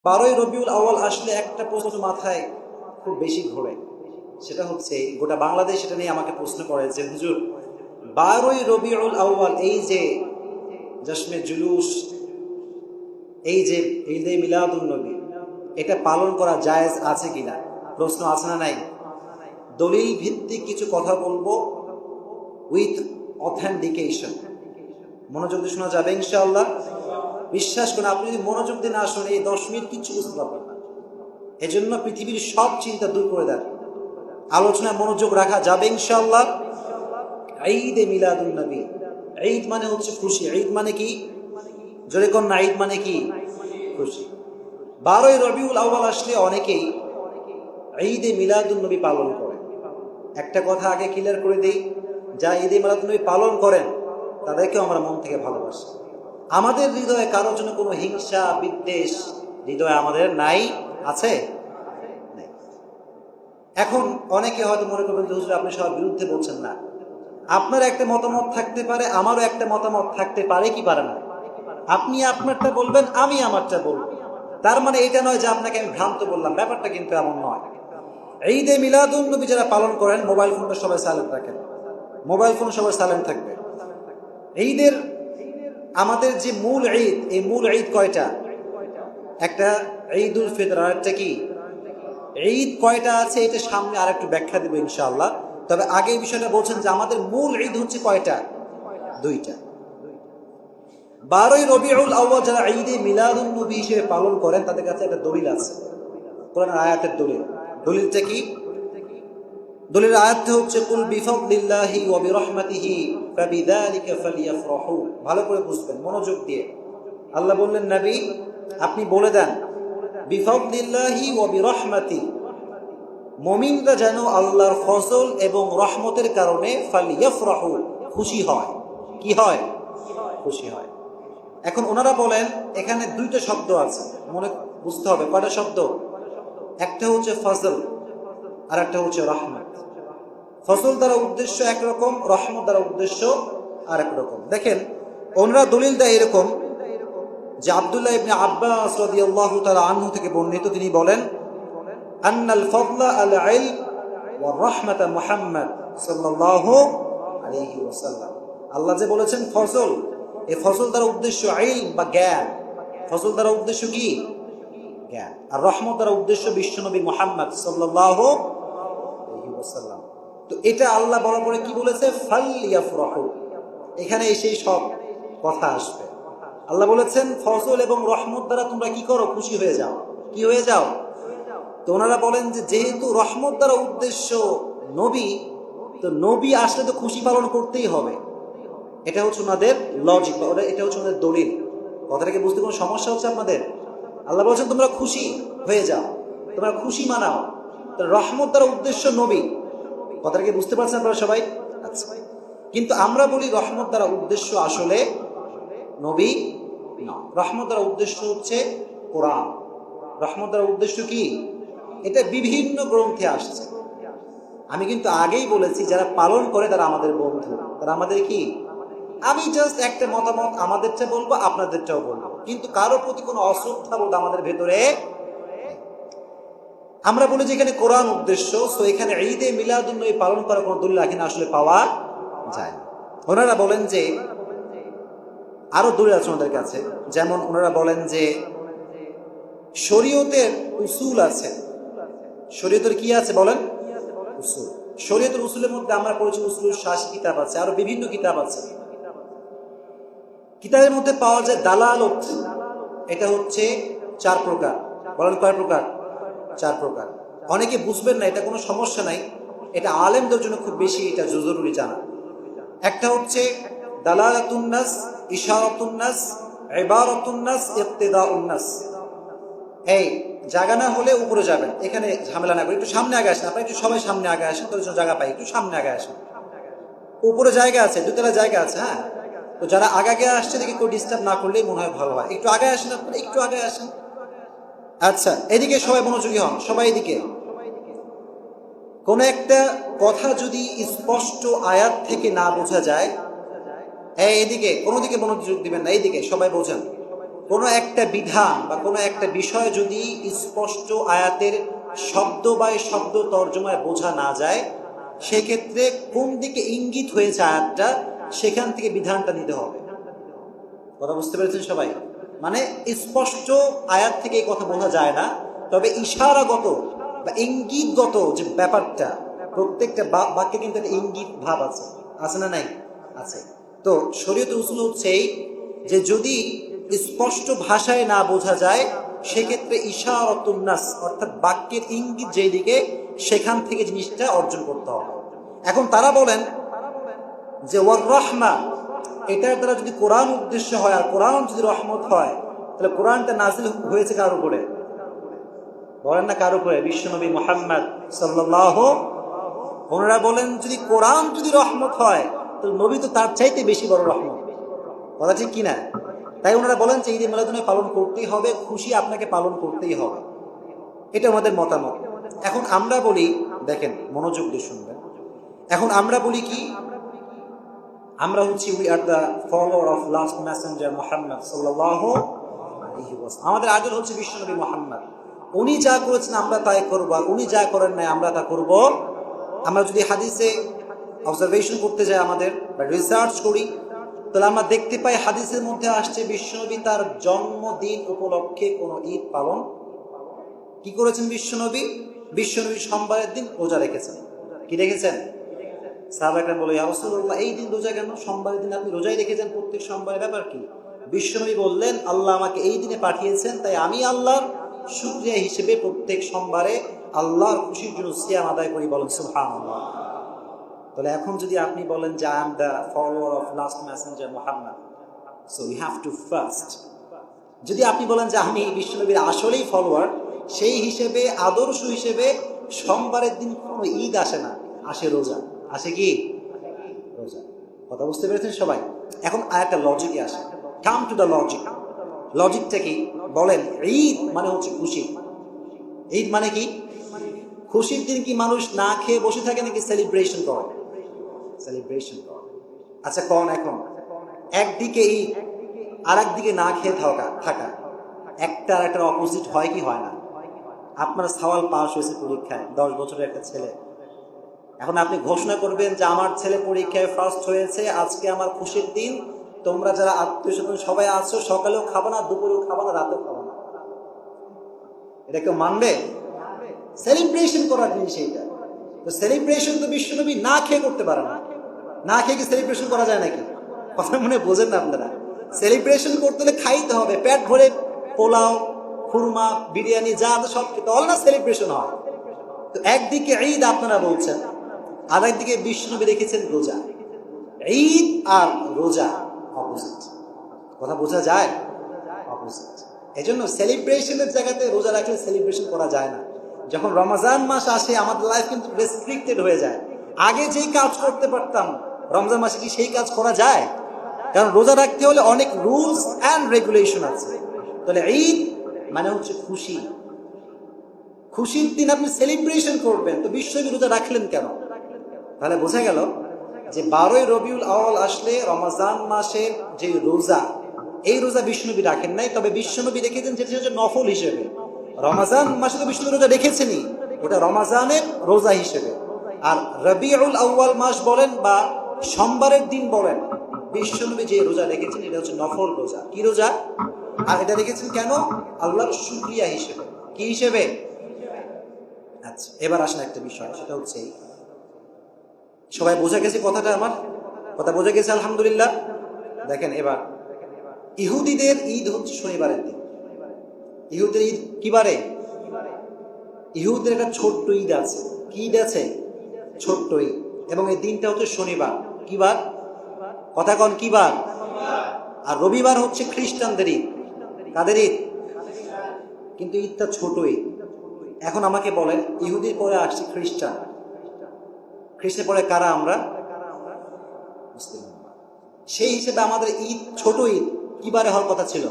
12ই রবিউল আউয়াল আসলে একটা প্রশ্ন মাথায় খুব বেশি ঘোরে, সেটা হচ্ছে গোটা বাংলাদেশ এটা নিয়ে আমাকে প্রশ্ন করে যে হুজুর 12ই রবিউল আউয়াল এই যে জশ্নে জুলুস, এই যে ঈদে মিলাদুন নবী, এটা পালন করা জায়েজ আছে কিনা? প্রশ্ন আছে না নাই? দলিল ভিত্তিক কিছু কথা বলবো উইথ অথেন্টিকেশন। মনোযোগ দিয়ে শোনা যাবে ইনশাআল্লাহ। বিশ্বাস করুন, আপনি যদি মনোযোগ দিয়ে না শোনেন এই 10 মিনিট কিচ্ছু বুঝতে পারবেন না। এজন্য পৃথিবীর সব চিন্তা দূর করে দেন, আলোচনায় মনোযোগ রাখা যাবে ইনশাআল্লাহ। ঈদে মিলাদুন নবী, ঈদ মানে হচ্ছে খুশি। ঈদ মানে কি? জোরে কোন না, ঈদ মানে কি? খুশি। 12ই রবিউল আউয়াল আসলে অনেকেই ঈদে মিলাদুন নবী পালন করে। একটা কথা আগে ক্লিয়ার করে দেই, যারা ঈদে মিলাদুন নবী পালন করেন তাদেরকেও আমরা মন থেকে ভালোবাসি। আমাদের হৃদয়ে কারোর জন্য কোনো হিংসা বিদ্বেষ হৃদয়ে আমাদের নাই, আছে? নাই। এখন অনেকে হয়তো মনে করবেন যে হুজুর আপনি সবার বিরুদ্ধে বলছেন না। আপনার একটা মতামত থাকতে পারে, আমারও একটা মতামত থাকতে পারে, কি পারে না? আপনি আপনারটা বলবেন, আমি আমারটা বলবো। তার মানে এটা নয় যে আপনাকে আমি ভ্রান্ত বললাম, ব্যাপারটা কিন্তু এমন নয়। ঈদে মিলাদুন নবী যারা পালন করেন মোবাইল ফোনটা সবাই সাইলেন্ট রাখেন, মোবাইল ফোন সবাই সাইলেন্ট থাকবে। ঈদের আমাদের যে মূল ঈদ, এই মূল ঈদ কয়টা? একটা ঈদুল ফিতর, আর একটা কি? ঈদ কয়টা আছে এটা সামনে আর একটু ব্যাখ্যা দেবো ইনশাআল্লাহ। তবে আগে এই বিষয়টা বলছেন যে আমাদের মূল ঈদ হচ্ছে কয়টা? দুইটা। 12ই রবিউল আউয়াল যারা ঈদে মিলাদুন নবী হিসেবে পালন করেন তাদের কাছে একটা দলিল আছে, কোরআনের আয়াতের দলিল। দলিলটা কি? দলিলের আয়াতটা হচ্ছে কুল বিফাদলিল্লাহি ওয়া বিরহমাতিহি ফাবিযালিকা ফালইফরাহু। ভালো করে বুঝবেন মনোযোগ দিয়ে। আল্লাহ বললেন নবী আপনি বলে দেন বিফাদলিল্লাহি ওয়া বিরহমাতি, মুমিনরা যেন আল্লাহর ফজল এবং রহমতের কারণে ফালইফরাহু, খুশি হয়। কি হয়? খুশি হয়। এখন ওনারা বলেন এখানে দুইটা শব্দ আছে, মনে বুঝতে হবে কয়টা শব্দ। একটা হচ্ছে ফজল আর একটা হচ্ছে রহমত। ফজল দ্বারা উদ্দেশ্য একরকম, রহমত দ্বারা উদ্দেশ্য আর এক রকম। দেখেন ওনারা দলিল দেয় এরকম যে আব্দুল্লাহ ইবনে আব্বাস রাদিয়াল্লাহু তাআলা আনহু থেকে বর্ণিত, তিনি বলেন আন্নাল ফাদলা আল ইলম ওয়া রাহমাতা মুহাম্মদ সাল্লাল্লাহু আলাইহি ওয়াসাল্লাম। আল্লাহ যে বলেছেন ফজল, এই ফজল দ্বারা উদ্দেশ্য ইলম বা জ্ঞান। ফজল দ্বারা উদ্দেশ্য কি? জ্ঞান। আর রহমত দ্বারা উদ্দেশ্য বিশ্বনবী মুহাম্মদ সাল্লাল্লাহু আলাইহি ওয়াসাল্লাম। তো এটা আল্লাহ বলার পরে কি বলেছে? ফালইফরাহু। এখানে সেই সব কথা আসবে। আল্লাহ বলেছেন ফজল এবং রহমত দ্বারা তোমরা কি করো? খুশি হয়ে যাও। কি হয়ে যাও? তো ওনারা বলেন যে যেহেতু রহমত দ্বারা উদ্দেশ্য নবী, তো নবী আসলে তো খুশি পালন করতেই হবে। এটা হচ্ছে ওনাদের লজিক বা এটা হচ্ছে ওনাদের দলিল। কথাটাকে বুঝতে কোনো সমস্যা হচ্ছে আপনাদের? আল্লাহ বলছেন তোমরা খুশি হয়ে যাও, তোমরা খুশি মানাও। তো রহমত দ্বারা উদ্দেশ্য নবী, কথাটাকে বুঝতে পারছেন আপনারা সবাই? আচ্ছা, কিন্তু আমরা বলি রহমত দ্বারা উদ্দেশ্য আসলে নবী না, রহমত দ্বারা উদ্দেশ্য হচ্ছে কোরআন। রহমত দ্বারা উদ্দেশ্য কি? এটা বিভিন্ন গ্রন্থে আসছে। আমি কিন্তু আগেই বলেছি যারা পালন করে তারা আমাদের বন্ধু, তারা আমাদের কি? আমি জাস্ট একটা মতামত আমাদেরটা বলবো, আপনাদেরটাও বলবো, কিন্তু কারো প্রতি কোনো অশ্রদ্ধা বোধ আমাদের ভেতরে। আমরা বলি যে এখানে কোরআন উদ্দেশ্য, তো এখানে ঈদে মিলাদুন নবী পালন করার কোনো দলিল এখানে আসলে পাওয়া যায় না। ওনারা বলেন যে আরো দলিল আছে ওনাদের কাছে, যেমন ওনারা বলেন যে শরীয়তের উসুল আছে। শরীয়তের কি আছে বলেন? উসুল। শরীয়তের উসুলের মধ্যে আমরা পড়েছি উসুলুল শাসি কিতাব আছে, আরো বিভিন্ন কিতাব আছে। কিতাবের মধ্যে পাওয়া যায় দালালত, এটা হচ্ছে 4 প্রকার। বলেন কয় প্রকার? 4 প্রকার। অনেকে বুঝবেন না, এটা কোনো সমস্যা নাই, এটা আলেমদের জন্য খুব বেশি এটা জরুরি জানা। একটা হচ্ছে দালালাতুন নাস, ইশারাতুন নাস, ইবারাতুন নাস, ইক্তিদাউন নাস। এই জায়গা না হলে উপরে যাবেন, এখানে ঝামেলা না করে একটু সামনে আগে আসেন। আপনারা একটু সবাই সামনে আগে আসেন, তোর জায়গা পাই, একটু সামনে আগে আসেন। উপরে জায়গা আছে, দুতলা জায়গা আছে। হ্যাঁ, তো যারা আগে আসছে দেখি কেউ ডিস্টার্ব না করলেই মনে হয় ভালো হয়। একটু আগে আসেন, আপনারা একটু আগে আসেন। আচ্ছা, এদিকে সবাই মনোযোগী হন, সবাই এদিকে। কোন একটা কথা যদি স্পষ্ট আয়াত থেকে না বোঝা যায়, এদিকে কোনো দিকে মনোযোগ দিবেন না, এইদিকে সবাই বোঝেন। কোনো একটা বিধান বা কোনো একটা বিষয় যদি স্পষ্ট আয়াতের শব্দ বাই শব্দ তর্জমায় বোঝা না যায়, সেক্ষেত্রে কোন দিকে ইঙ্গিত হয়েছে আয়াতটা সেখান থেকে বিধানটা নিতে হবে। কথা বুঝতে পেরেছেন সবাই? মানে স্পষ্ট আয়াত থেকে এই কথা বোঝা যায় না, তবে ইশারাগত বা ইঙ্গিতগত যে ব্যাপারটা, প্রত্যেকটা বাক্যে কিন্তু একটা ইঙ্গিত ভাব আছে, আছে না নাই? আছে। তো শরীয়তের উসুল হচ্ছে এই যে যদি স্পষ্ট ভাষায় না বোঝা যায়, সেক্ষেত্রে ইশারাতুন নাস অর্থাৎ বাক্যের ইঙ্গিত যেই দিকে, সেখান থেকে জিনিসটা অর্জন করতে হবে। এখন তারা বলেন যে ওয়ার রহমা, এটার দ্বারা যদি কোরআন উদ্দেশ্য হয় আর কোরআন যদি রহমত হয়, তাহলে কোরআনটা নাজিল হয়েছে কার উপরে? বলেন না কার উপরে? বিশ্বনবী মুহাম্মদ সাল্লাল্লাহু। ওনারা বলেন যদি কোরআন যদি রহমত হয়, তাহলে নবী তো তার চাইতে বেশি বড় রহমত। কথা ঠিক কিনা? তাই ওনারা বলেন যে ঈদে মিলাদুন্নবী পালন করতেই হবে, খুশি আপনাকে পালন করতেই হবে। এটা আমাদের মতামত। এখন আমরা বলি, দেখেন মনোযোগ দিয়ে শুনবেন, এখন আমরা বলি কি, আমরা হচ্ছি we are the follower of last messenger Muhammad সাল্লাল্লাহু আলাইহি ওয়াসাল্লাম। আমাদের আইডল হচ্ছে বিশ্বনবী মুহাম্মদ। উনি যা করেছেন আমরা তাই করবো, আর উনি যা করেন নাই আমরা তা করব। আমরা যদি হাদিসে অবজারভেশন করতে যাই আমাদের বা রিসার্চ করি, তাহলে আমরা দেখতে পাই হাদিসের মধ্যে আসছে বিশ্বনবী তার জন্মদিন উপলক্ষে কোনো ঈদ পালন কি করেছেন? বিশ্বনবী সোমবারের দিন রোজা রেখেছেন। কি রেখেছেন? সাহাবারা বলে, ইয়া রাসূলুল্লাহ, এই দিন রোজা কেন? সোমবারের দিন আপনি রোজাই রেখেছেন প্রত্যেক সোমবারে, ব্যাপার কি? বিশ্বনবী বললেন, আল্লাহ আমাকে এই দিনে পাঠিয়েছেন, তাই আমি আল্লাহর শুকরিয়া হিসেবে প্রত্যেক সোমবারে আল্লাহর খুশির জন্য সিয়াম আদায় করি। বলেন সুবহানাল্লাহ। তাহলে এখন যদি আপনি বলেন যে I am the follower of last messenger Muhammad, so you have to fast. যদি আপনি বলেন যে আমি বিশ্বনবীর আসলেই ফলোয়ার, সেই হিসেবে আদর্শ হিসেবে সোমবারের দিন কোনো ঈদ আসে না, আসে রোজা। আসে কি? রোজা। কথা বুঝতে পেরেছেন সবাই? এখন আরেকটা লজিকে আসে, কাম টু দ্য লজিক। লজিকটা কি বলেন? ঈদ মানে হচ্ছে খুশি। ঈদ মানে কি? খুশির দিন কি মানুষ না খেয়ে বসে থাকে নাকি সেলিব্রেশন করে? সেলিব্রেশন করে। আচ্ছা কোন, এখন একদিকে ঈদ আর একদিকে না খেয়ে থাকা, একটা আর একটা অপোজিট হয় কি হয় না? আপনার সওয়াল পাস হয়েছে পরীক্ষায়, 10 বছরের একটা ছেলে, এখন আপনি ঘোষণা করবেন যে আমার ছেলে পরীক্ষায় ফার্স্ট হয়েছে, আজকে আমার খুশির দিন, তোমরা যারা আত্মীয় স্বজন সবাই আছো, সকালেও খাবো না, দুপুরেও খাবো না, রাতেও খাবো না। এটা কেউ মানবে? সেলিব্রেশন করার জিনিস এইটা। তো সেলিব্রেশন তো বিশ্বনবী না খেয়ে করতে পারে না। না খেয়ে কি সেলিব্রেশন করা যায় নাকি? কথা মনে বোঝেন না আপনারা? সেলিব্রেশন করতে হলে খাইতে হবে, পেট ভরে পোলাও, খুরমা, বিরিয়ানি যা আছে সব খেতে হলে না সেলিব্রেশন হয়। তো একদিকে ঈদ আপনারা বলছেন, আর একদিকে বিশ্বনবী রেখেছেন রোজা। ঈদ আর রোজা অপোজিট। কথা বোঝা যায়? অপোজিট। এই জন্য সেলিব্রেশনের জায়গাতে রোজা রাখলে সেলিব্রেশন করা যায় না। যখন রমজান মাস আসে আমাদের লাইফ কিন্তু রেস্ট্রিক্টেড হয়ে যায়। আগে যেই কাজ করতে পারতাম রমজান মাসে কি সেই কাজ করা যায়? কারণ রোজা রাখতে হলে অনেক রুলস অ্যান্ড রেগুলেশন আছে। তাহলে ঈদ মানে হচ্ছে খুশি। খুশির দিন আপনি সেলিব্রেশন করবেন, তো বিশ্বনবী রোজা রাখলেন কেন? তাহলে বোঝা গেল যে 12ই রবিউল আউয়াল আসলে রমজান মাসের যে রোজা, এই রোজা বিশ্বনবী রাখেন নাই, তবে বিশ্বনবী রেখেছেন যেটা হচ্ছে নফল হিসেবে। রমজান মাসে তো বিশ্বনবী রোজা রেখেছেনই, ওটা রমজানের রোজা হিসেবে। আর রবিউল আউয়াল মাস বলেন বা সোমবারের দিন বলেন, বিশ্বনবী যে রোজা রেখেছেন এটা হচ্ছে নফল রোজা। কি রোজা? আর এটা রেখেছেন কেন? আল্লাহর শুকরিয়া হিসেবে। কি হিসেবে? আচ্ছা, এবার আসেন একটা বিষয়, সেটা হচ্ছে সবাই বোঝা গেছে কথাটা? আমার কথা বোঝা গেছে আলহামদুলিল্লাহ। দেখেন এবার ইহুদিদের ঈদ হচ্ছে শনিবারের দিন। ইহুদের ঈদ কি বারে? ইহুদের একটা ছোট্ট ঈদ আছে। কি ঈদ আছে? ছোট্ট ঈদ, এবং এই দিনটা হচ্ছে শনিবার। কি বার? কথা কন, কি বার? আর রবিবার হচ্ছে খ্রিস্টানদের ঈদ। কাদের ঈদ? কিন্তু ঈদটা ছোট ঈদ। এখন আমাকে বলেন, ইহুদির পরে আসছে খ্রিস্টান, খ্রিস্টের পরে কারা? আমরা মুসলিম। সেই হিসেবে আমাদের ঈদ ছোট ঈদ কি বারে হওয়ার কথা ছিল?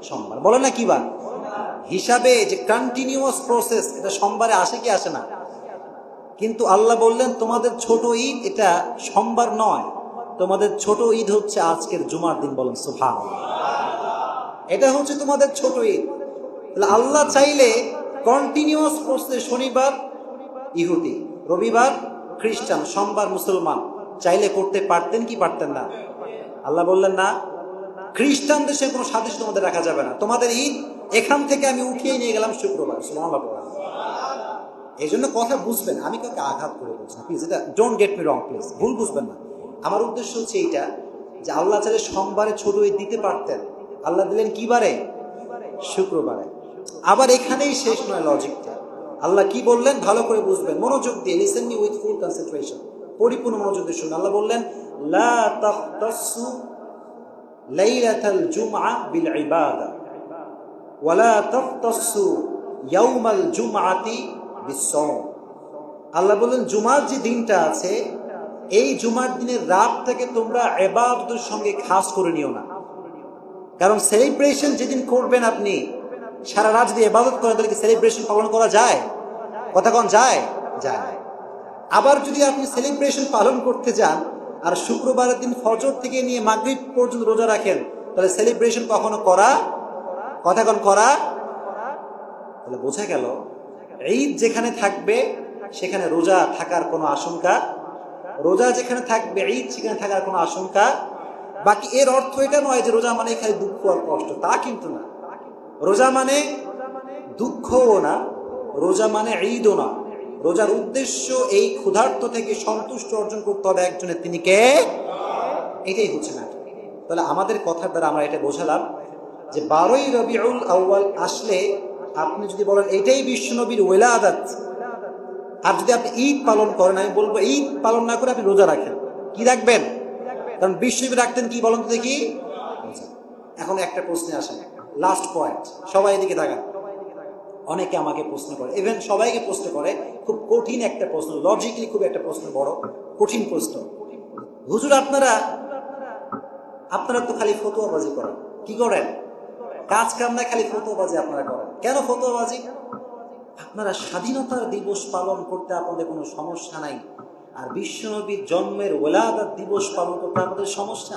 সোমবার। বলে না কি বার? হিসাবে যে কন্টিনিউয়াস প্রসেস, এটা সোমবারে আসে কি আসে না? কিন্তু আল্লাহ বললেন তোমাদের ছোট ঈদ এটা সোমবার নয়, তোমাদের ছোট ঈদ হচ্ছে আজকের জুমার দিন। বলেন সুবহানাল্লাহ। এটা হচ্ছে তোমাদের ছোট ঈদ। তাহলে আল্লাহ চাইলে কন্টিনিউয়াস করছে শনিবার ইহুদি, রবিবার খ্রিস্টান, সোমবার মুসলমান, চাইলে করতে পারতেন কি পারতেন না? আল্লাহ বললেন না, খ্রিস্টানদের সে কোনো সাদৃশ্য তোমাদের রাখা যাবে না, তোমাদের ঈদ এখান থেকে আমি উঠিয়ে নিয়ে গেলাম শুক্রবার। সুবহানাল্লাহ। এই জন্য কথা বুঝবেন, আমি কাউকে আঘাত করে বলছি না, প্লিজ, এটা don't get me wrong, please ভুল বুঝবেন না। আমার উদ্দেশ্য হচ্ছে এইটা যে আল্লাহ চাইলে সোমবারে ছোট ঈদ দিতে পারতেন, আল্লাহ দিলেন কি বারে? শুক্রবারে। আবার এখানেই শেষ নয় লজিকটা। আল্লাহ কি বললেন ভালো করে বুঝবেন, মনোযোগ দিয়ে, listen me with full concentration, পরিপূর্ণ মনোযোগ দিয়ে শুনুন। আল্লাহ বললেন লা তাখতাসু লাইলাতাল জুমআ বিল ইবাদা ওয়া লা তাখতাসু ইয়াউমাল জুমআতি বিস-সাওম। আল্লাহ বললেন জুমার যে দিনটা আছে, এই জুমার দিনের রাত থেকে তোমরা ইবাদতের সঙ্গে খাস করে নিও না। কারণ সেলিব্রেশন যেদিন করবেন আপনি, সারা রাত যদি ইবাদত করেন তাহলে কি সেলিব্রেশন পালন করা যায়? কথা কোন যায়? যায়। আবার যদি আপনি সেলিব্রেশন পালন করতে যান আর শুক্রবারের দিন ফজর থেকে নিয়ে মাগরিব পর্যন্ত রোজা রাখেন, তাহলে সেলিব্রেশন কখনো করা, কথা কোন করা? তাহলে বোঝা গেল ঈদ যেখানে থাকবে সেখানে রোজা থাকার কোনো আশঙ্কা, রোজা যেখানে থাকবে ঈদ সেখানে থাকার কোনো আশঙ্কা। বাকি এর অর্থ এটা নয় যে রোজা মানে খালি দুঃখ আর কষ্ট, তা কিন্তু না। রোজা মানে দুঃখও না, রোজা মানে ঈদও না। রোজার উদ্দেশ্য এই ক্ষুধার্ত থেকে সন্তুষ্ট অর্জন করতে হবে একজনের, তিনি কে? এটাই হচ্ছে না। তাহলে আমাদের কথার দ্বারা আমরা এটা বোঝালাম যে 12ই রবিউল আউয়াল আসলে আপনি যদি বলেন এটাই বিশ্বনবীর ওয়ালাদাত, আর যদি আপনি ঈদ পালন করেন, আমি বলবো ঈদ পালন না করে আপনি রোজা রাখেন। কি রাখবেন? কারণ বিশ্বনবী রাখতেন কি বলেন তো দেখি? এখন একটা প্রশ্নে আসেন, লাস্ট পয়েন্ট, সবাই এদিকে তাকান। অনেকে আমাকে প্রশ্ন করে, ইভেন সবাইকে প্রশ্ন করে, খুব কঠিন একটা প্রশ্ন, লজিক্যালি খুব একটা প্রশ্ন, বড় কঠিন প্রশ্ন। হুজুর আপনারা তো খালি ফতোয়াবাজি করেন, কি করেন? কাজ কাম না, খালি ফতোয়াবাজি আপনারা করেন। কেন ফতোয়াবাজি? আপনারা স্বাধীনতার দিবস পালন করতে আপনাদের কোনো সমস্যা নাই, আর বিশ্বনবীর জন্মের ওয়ালাদাত দিবস পালন করতে আপনাদের সমস্যা।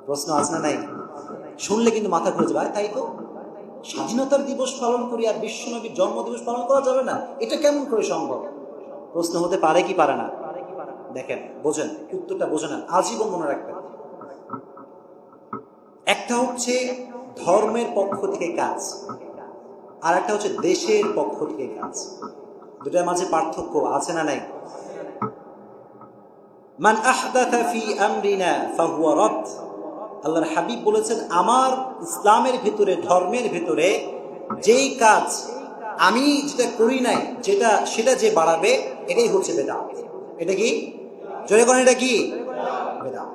প্রশ্ন আছে না নাই? শুনলে কিন্তু মাথা ঘুরে যাবে, তাই তো স্বাধীনতার দিবস পালন করি আর বিশ্বনবীর জন্ম দিবস পালন করা যাবে না, এটা কেমন করে সম্ভব? প্রশ্ন হতে পারে কি পারে না? দেখেন, বোঝেন, উত্তরটা বোঝেন, আজীবন মনে রাখবেন। একটা হচ্ছে ধর্মের পক্ষ থেকে কাজ, আর একটা হচ্ছে দেশের পক্ষ থেকে কাজ। দুটার মাঝে পার্থক্য আছে না নাই? মান আহদাথা ফি আমরিনা ফাহুয়া রাদ। আল্লাহর হাবিব বলেছেন, আমার ইসলামের ভিতরে, ধর্মের ভিতরে যেই কাজ আমি যেটা করি নাই, সেটা যে বাড়াবে, এটাই হচ্ছে বেদাত। এটা কি? জোরে করেন, এটা কি? বেদাত।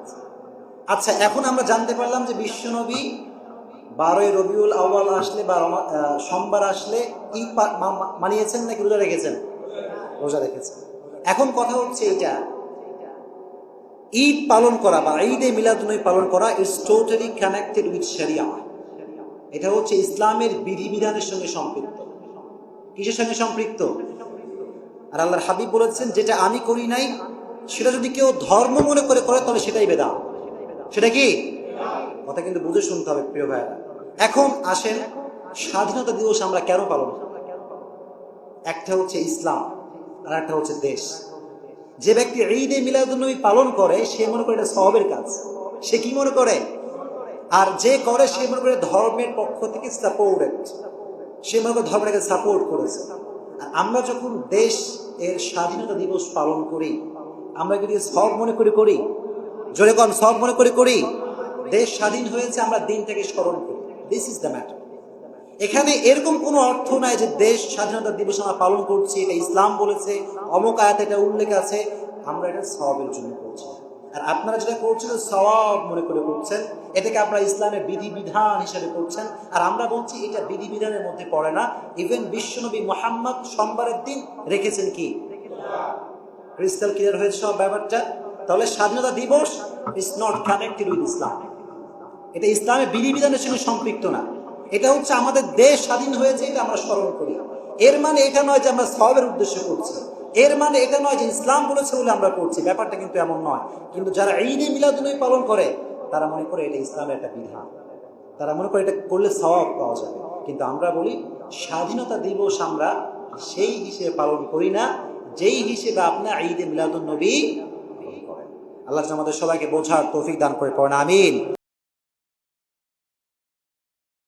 আচ্ছা, এখন আমরা জানতে পারলাম যে বিশ্বনবী 12ই রবিউল আউয়াল আসলে বা সোমবার আসলে ঈদ মানিয়েছেন নাকি রোজা রেখেছেন? রোজা রেখেছেন। এখন কথা হচ্ছে এটা, ঈদ পালন করা বা ঈদে মিলাদুন্নবী পালন করা ইজ টোটালি কানেক্টেড উইথ শরিয়া। এটা হচ্ছে ইসলামের বিধিবিধানের সঙ্গে সম্পৃক্ত। কিসের সঙ্গে সম্পৃক্ত? আর আল্লাহর হাবিব বলেছেন, যেটা আমি করি নাই সেটা যদি কেউ ধর্ম মনে করে তবে সেটাই বেদাত। সেটা কি? কথা কিন্তু বুঝে শুনতে হবে প্রিয় ভাইরা। এখন আসেন, স্বাধীনতা দিবস আমরা কেন পালন করি? একটা হচ্ছে ইসলাম, আর একটা হচ্ছে দেশ। যে ব্যক্তি ঈদে মিলাদুন্নবী পালন করে সে মনে করে এটা সওয়াবের কাজ, সে কি মনে করে? আর যে করে সে মনে করে ধর্মের পক্ষ থেকে সাপোর্টেড, সে মনে করে ধর্মটাকে সাপোর্ট করেছে। আর আমরা যখন দেশ এর স্বাধীনতা দিবস পালন করি, আমরা কি সওয়াব মনে করি? জোরে কোন, সওয়াব মনে করি? দেশ স্বাধীন হয়েছে, আমরা দিনটাকে স্মরণ করি। This is the matter. এখানে এরকম কোনো অর্থ নাই যে দেশ স্বাধীনতা দিবস আমরা পালন করছি, এটা ইসলাম বলেছে, অমুক আয়াতে এটা উল্লেখ আছে, আমরা এটা সওয়াবের জন্য করছি। আর আপনারা যেটা করছেন সওয়াব মনে করে করছেন, এটাকে আপনারা ইসলামের বিধিবিধান হিসেবে করছেন। আর আমরা বলছি এটা বিধিবিধানের মধ্যে পড়ে না। ইভেন বিশ্বনবী মুহাম্মদ সোমবারের দিন রেখেছেন কি? ক্রিস্টাল ক্লিয়ার হয়েছে সব ব্যাপারটা। তাহলে স্বাধীনতা দিবস ইজ নট কানেক্টেড উইথ ইসলাম, এটা ইসলামের বিধিবিধানের সঙ্গে সম্পৃক্ত না। এটা হচ্ছে আমাদের দেশ স্বাধীন হয়েছে, এটা আমরা স্মরণ করি। এর মানে এটা নয় যে আমরা সওয়াবের উদ্দেশ্য করছি, এর মানে এটা নয় যে ইসলাম বলেছে বলে আমরা করছি, ব্যাপারটা কিন্তু এমন নয়। কিন্তু যারা ঈদে মিলাদুন্নবী পালন করে তারা মনে করে এটা ইসলামের একটা বিধান। তারা মনে করে এটা করলে সওয়াব পাওয়া যাবে, কিন্তু আমরা বলি স্বাধীনতা দিবস আমরা সেই হিসেবে পালন করি না যেই হিসেবে আপনার ঈদে মিলাদুন নবী পালন করেন। আল্লাহ আমাদের সবাইকে বোঝার তৌফিক দান করে পড়েন, আমিন।